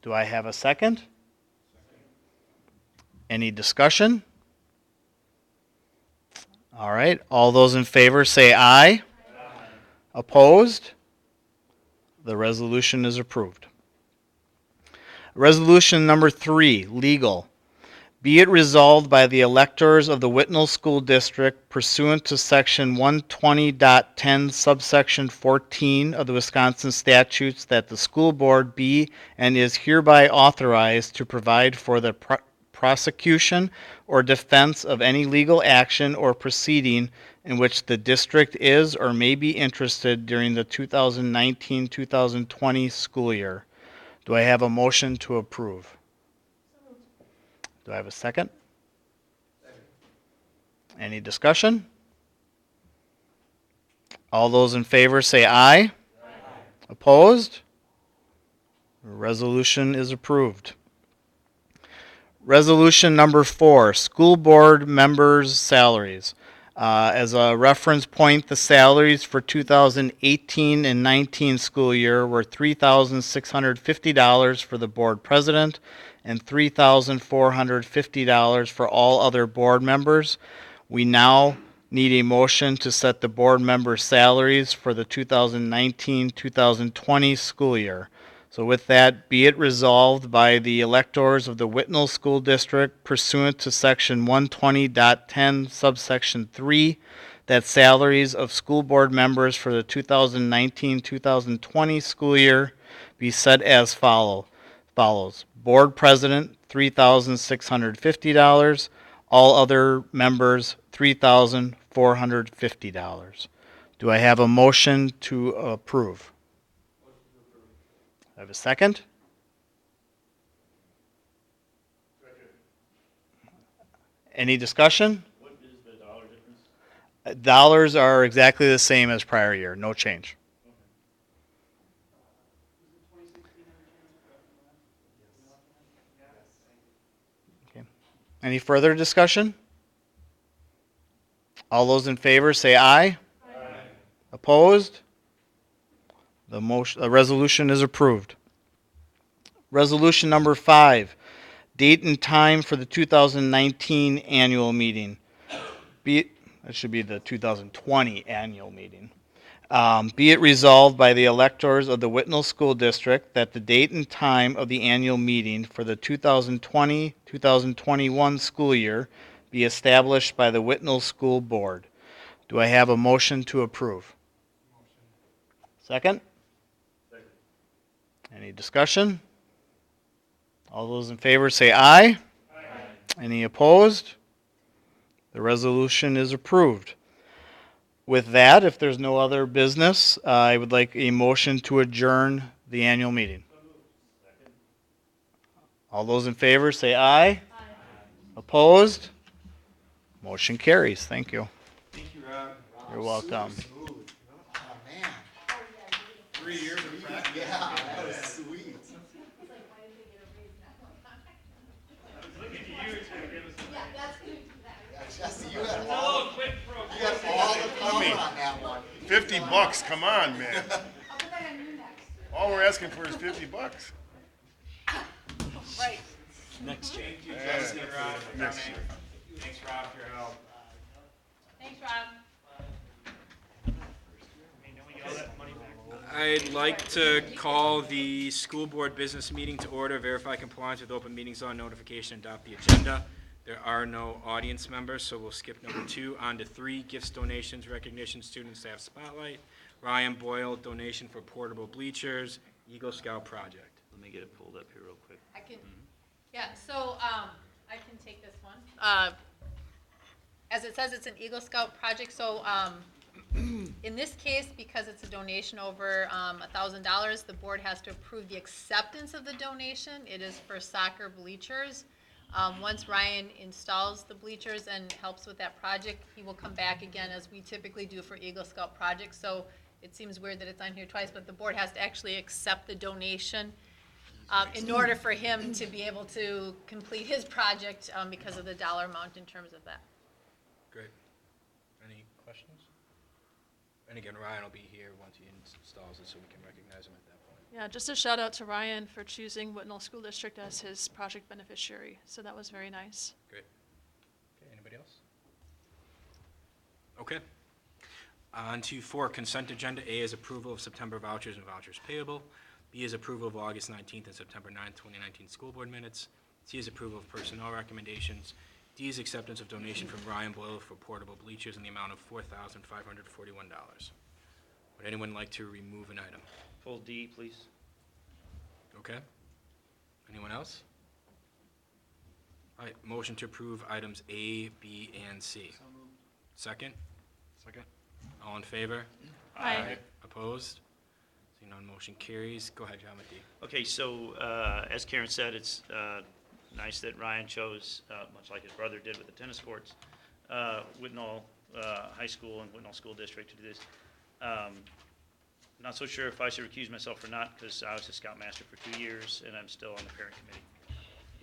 Do I have a second? Any discussion? All right, all those in favor say aye. Aye. Opposed? The resolution is approved. Resolution number 3, legal. Be it resolved by the electors of the Whitnall School District pursuant to Section 120.10 subsection 14 of the Wisconsin statutes that the school board be and is hereby authorized to provide for the prosecution or defense of any legal action or proceeding in which the district is or may be interested during the 2019-2020 school year. Do I have a motion to approve? Do I have a second? Any discussion? All those in favor say aye. Opposed? The resolution is approved. Resolution number 4, school board members' salaries. As a reference point, the salaries for 2018 and 19 school year were $3,650 for the board president and $3,450 for all other board members. We now need a motion to set the board member salaries for the 2019-2020 school year. So with that, be it resolved by the electors of the Whitnall School District pursuant to Section 120.10 subsection 3 that salaries of school board members for the 2019-2020 school year be set as follows. Board President, $3,650. All other members, $3,450. Do I have a motion to approve? I have a second? Any discussion? What is the dollar difference? Dollars are exactly the same as prior year, no change. Okay. Any further discussion? All those in favor say aye. Aye. Opposed? The resolution is approved. Resolution number 5, date and time for the 2019 annual meeting. That should be the 2020 annual meeting. Be it resolved by the electors of the Whitnall School District that the date and time of the annual meeting for the 2020-2021 school year be established by the Whitnall School Board. Do I have a motion to approve? Second? Any discussion? All those in favor say aye. Aye. Any opposed? The resolution is approved. With that, if there's no other business, I would like a motion to adjourn the annual meeting. All those in favor say aye. Aye. Opposed? Motion carries. Thank you. Thank you, Rob. You're welcome. Smooth. Oh, man. 3 years of practice. Yeah, that was sweet. Looking to you to give us Yeah, that's gonna do that. Yeah, Jesse, you had a all, little quick pro. you had all the power on that one. $50, come on, man. I'll put that on you next. All we're asking for is $50. Right. Next year. Thank you, Jesse and Rob, for Next coming. year. Thanks, Rob, for your help. Thanks, Rob. I'd like to call the school board business meeting to order, verify compliance with open meetings law notification, adopt the agenda. There are no audience members, so we'll skip number 2. On to 3, gifts, donations, recognition, student staff spotlight. Ryan Boyle, donation for portable bleachers, Eagle Scout project. Let me get it pulled up here real quick. I can, yeah, so, I can take this one. As it says, it's an Eagle Scout project, so, in this case, because it's a donation over $1,000, the board has to approve the acceptance of the donation. It is for soccer bleachers. Once Ryan installs the bleachers and helps with that project, he will come back again, as we typically do for Eagle Scout projects. So it seems weird that it's on here twice, but the board has to actually accept the donation in order for him to be able to complete his project because of the dollar amount in terms of that. Great. Any questions? And again, Ryan will be here once he installs it, so we can recognize him at that point. Yeah, just a shout out to Ryan for choosing Whitnall School District as his project beneficiary. So that was very nice. Great. Okay, anybody else? Okay. On to 4, consent agenda. A is approval of September vouchers and vouchers payable. B is approval of August 19th and September 9th, 2019 school board minutes. C is approval of personnel recommendations. D is acceptance of donation from Ryan Boyle for portable bleachers in the amount of $4,541. Would anyone like to remove an item? Pull D, please. Okay. Anyone else? All right, motion to approve items A, B, and C. Second? Second. All in favor? Aye. Opposed? Seeing none, motion carries. Go ahead, John, with D. Okay, so as Karen said, it's nice that Ryan chose, much like his brother did with the tennis courts, Whitnall High School and Whitnall School District to do this. Not so sure if I should recuse myself or not, because I was a scoutmaster for 2 years and I'm still on the parent committee.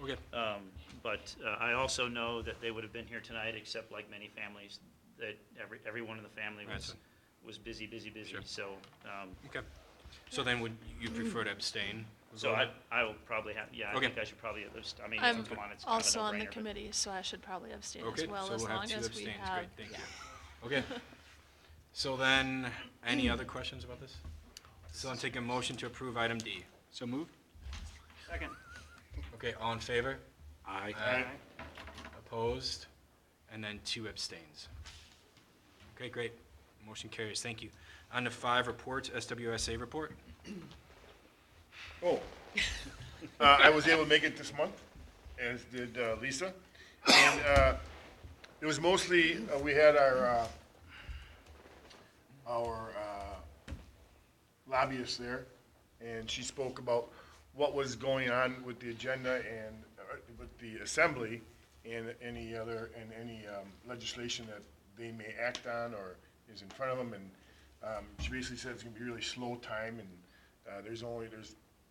Okay. But I also know that they would have been here tonight, except like many families, that everyone in the family was busy. Sure. So. Okay. So then would you prefer to abstain? So I will probably have, I Okay. think I should probably at least, I mean, I'm come on, it's kind of a also on the no-brainer, but- committee, so I should probably abstain Okay, as well, so as we'll have long two as we abstains. have. Great, thank yeah. you. Okay. So then, any other questions about this? So I'm taking a motion to approve item D. So moved. Second. Okay, all in favor? Aye. Opposed? And then 2 abstains. Okay, great. Motion carries. Thank you. On to 5 reports, SWSA report. Oh, I was able to make it this month, as did Lisa. And it was mostly, we had our lobbyist there, and she spoke about what was going on with the agenda and with the assembly and any legislation that they may act on or is in front of them. And she basically said it's gonna be really slow time, and there's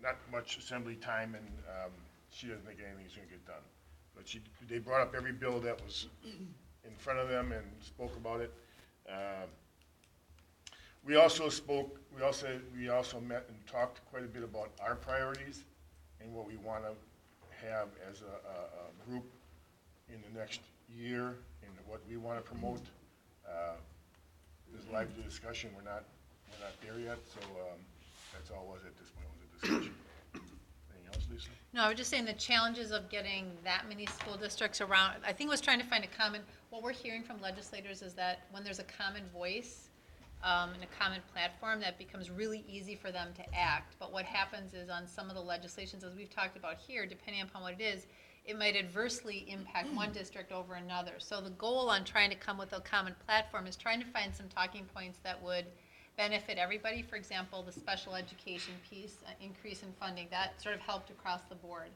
not much assembly time, and she doesn't think anything's gonna get done. But they brought up every bill that was in front of them and spoke about it. We also met and talked quite a bit about our priorities and what we want to have as a group in the next year and what we want to promote. There's a lively discussion. We're not there yet, so that's all it was at this point, was a discussion. Anything else, Lisa? No, I was just saying the challenges of getting that many school districts around, I think it was trying to find a common, what we're hearing from legislators is that when there's a common voice and a common platform, that becomes really easy for them to act. But what happens is on some of the legislations, as we've talked about here, depending upon what it is, it might adversely impact one district over another. So the goal on trying to come with a common platform is trying to find some talking points that would benefit everybody. For example, the special education piece, increase in funding, that sort of helped across the board.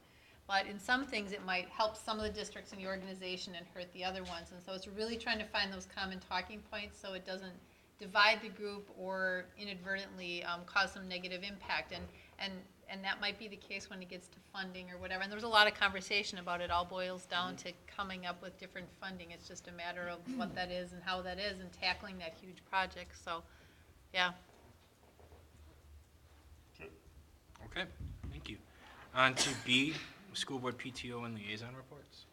But in some things, it might help some of the districts in the organization and hurt the other ones. And so it's really trying to find those common talking points so it doesn't divide the group or inadvertently cause some negative impact. And that might be the case when it gets to funding or whatever. And there was a lot of conversation about it. It all boils down to coming up with different funding. It's just a matter of what that is and how that is and tackling that huge project. So, yeah. Okay, thank you. On to B, school board PTO and liaison reports.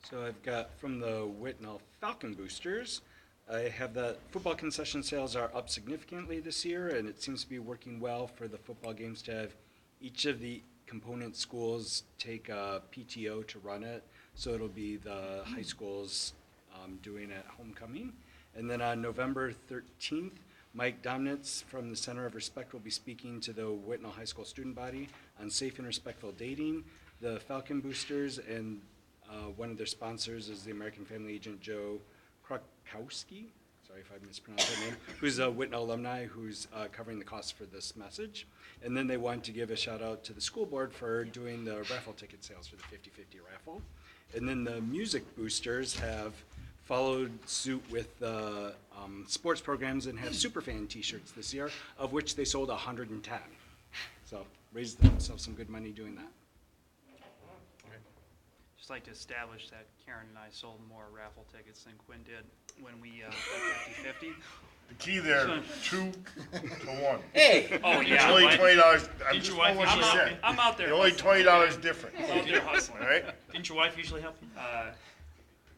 So I've got from the Whitnall Falcon Boosters, I have that football concession sales are up significantly this year, and it seems to be working well for the football games to have each of the component schools take a PTO to run it. So it'll be the high schools doing it at homecoming. And then on November 13th, Mike Domnitz from the Center of Respect will be speaking to the Whitnall High School student body on safe and respectful dating. The Falcon Boosters and one of their sponsors is the American Family Agent Joe Krakowski, sorry if I mispronounced that name, who's a Whitnall alumni who's covering the cost for this message. And then they want to give a shout out to the school board for doing the raffle ticket sales for the 50-50 raffle. And then the music boosters have followed suit with the sports programs and have superfan t-shirts this year, of which they sold 110. So raised themselves some good money doing that. Just like to establish that Karen and I sold more raffle tickets than Quinn did when we got 50-50. The key there, 2 to 1. Hey! Oh, yeah. It's only $20. Didn't your wife usually help you? I'm out there. You're only $20 different. I'm out there hustling. All right? Didn't your wife usually help you?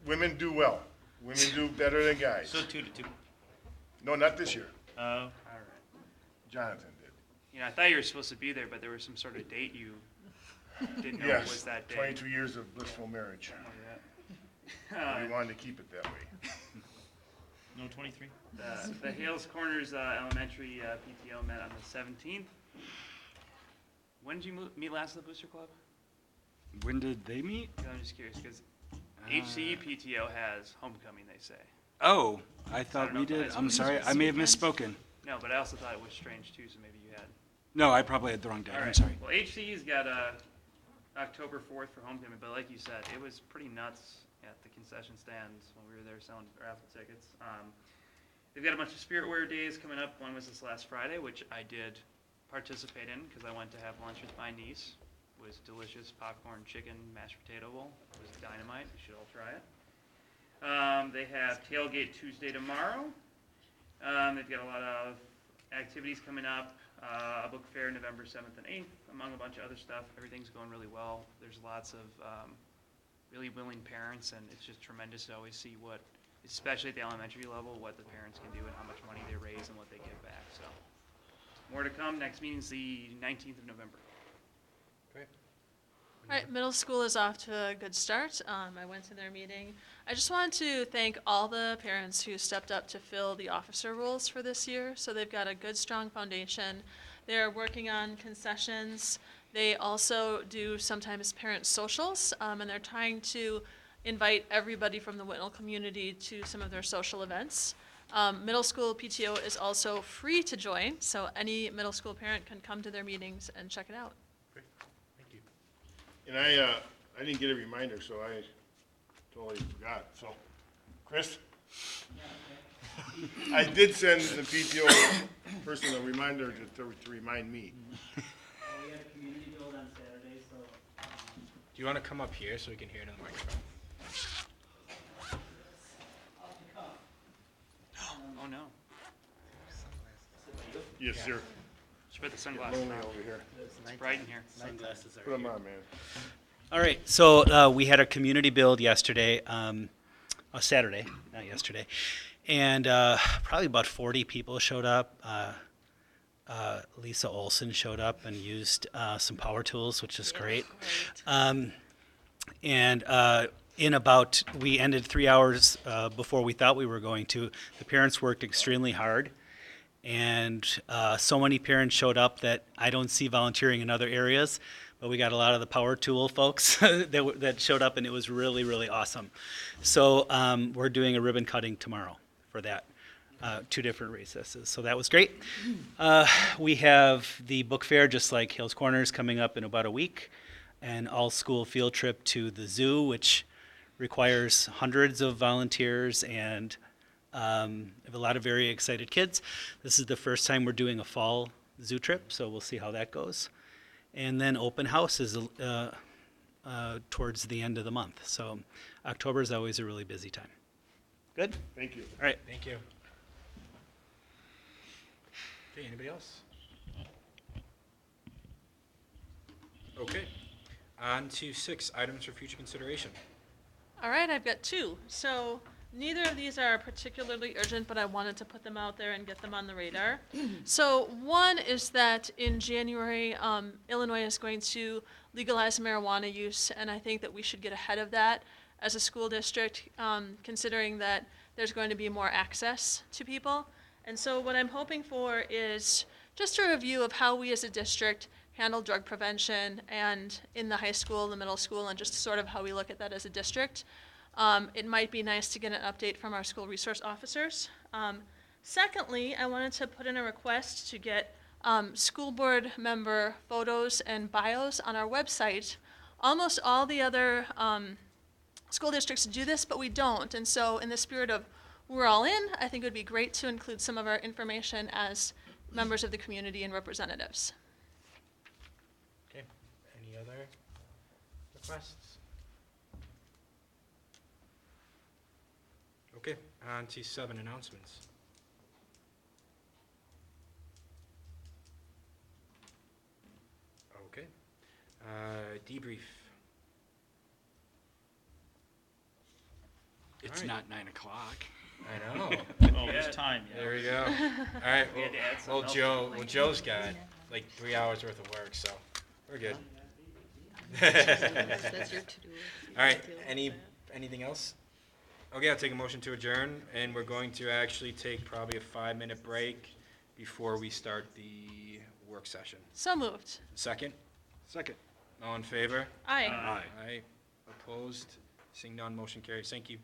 Women do well. Women do better than guys. So 2 to 2. No, not this year. Oh, all right. Jonathan did. You know, I thought you were supposed to be there, but there was some sort of date you didn't know it was Yes, that day. 22 years of blissful marriage. We wanted to keep it that way. No 23? The Hales Corners Elementary PTO met on the 17th. When did you meet last at the Booster Club? When did they meet? I'm just curious, because HCE PTO has homecoming, they say. Oh, I I thought don't know we if the did. high I'm school sorry. is I may have this misspoken. No, but I also thought it was strange too, so maybe you had. No, I probably had the wrong day. All I'm right. sorry. Well, HCE's got October 4th for homecoming, but like you said, it was pretty nuts at the concession stands when we were there selling raffle tickets. They've got a bunch of spirit wear days coming up. One was this last Friday, which I did participate in because I went to have lunch with my niece. It was delicious popcorn chicken mashed potato bowl. It was dynamite. You should all try it. They have Tailgate Tuesday tomorrow. They've got a lot of activities coming up. A book fair November 7th and 8th, among a bunch of other stuff. Everything's going really well. There's lots of really willing parents, and it's just tremendous to always see what, especially at the elementary level, what the parents can do and how much money they raise and what they give back. So more to come. Next meeting's the 19th of November. All right, middle school is off to a good start. I went to their meeting. I just wanted to thank all the parents who stepped up to fill the officer roles for this year. So they've got a good, strong foundation. They're working on concessions. They also do sometimes parent socials, and they're trying to invite everybody from the Whitnall community to some of their social events. Middle school PTO is also free to join, so any middle school parent can come to their meetings and check it out. And I didn't get a reminder, so I totally forgot. So, Chris? I did send the PTO person a reminder to remind me. We had a community build on Saturday, so. Do you want to come up here so we can hear it in the microphone? Oh, no. Yes, sir. Should put the sunglasses Lonely on. over here. It's bright in here. Sunglasses are. Put them on, man. All right, so we had a community build yesterday, Saturday, not yesterday, and probably about 40 people showed up. Lisa Olson showed up and used some power tools, which is great. We ended 3 hours before we thought we were going to. The parents worked extremely hard. And so many parents showed up that I don't see volunteering in other areas, but we got a lot of the power tool folks that showed up, and it was really, really awesome. So we're doing a ribbon cutting tomorrow for that, 2 different recesses. So that was great. We have the book fair, just like Hales Corners, coming up in about a week, an all-school field trip to the zoo, which requires hundreds of volunteers and have a lot of very excited kids. This is the first time we're doing a fall zoo trip, so we'll see how that goes. And then open house is towards the end of the month. So October is always a really busy time. Good? Thank you. All right. Thank you. Okay, anybody else? Okay. On to 6 items for future consideration. All right, I've got 2. So neither of these are particularly urgent, but I wanted to put them out there and get them on the radar. So one is that in January, Illinois is going to legalize marijuana use, and I think that we should get ahead of that as a school district, considering that there's going to be more access to people. And so what I'm hoping for is just a review of how we as a district handle drug prevention and in the high school, the middle school, and just sort of how we look at that as a district. It might be nice to get an update from our school resource officers. Secondly, I wanted to put in a request to get school board member photos and bios on our website. Almost all the other school districts do this, but we don't. And so in the spirit of we're all in, I think it would be great to include some of our information as members of the community and representatives. Okay. Any other requests? Okay, on to 7 announcements. Okay. Debrief. It's All right. not 9 o'clock. I know. Oh, there's time, yeah. There we go. All right. We had to add something else. Joe's got like 3 hours worth of work, so we're good. That's your to-do list. All right, anything else? Okay, I'll take a motion to adjourn, and we're going to actually take probably a 5-minute break before we start the work session. So moved. Second? Second. All in favor? Aye. Aye. Opposed? Seeing none, motion carries. Thank you.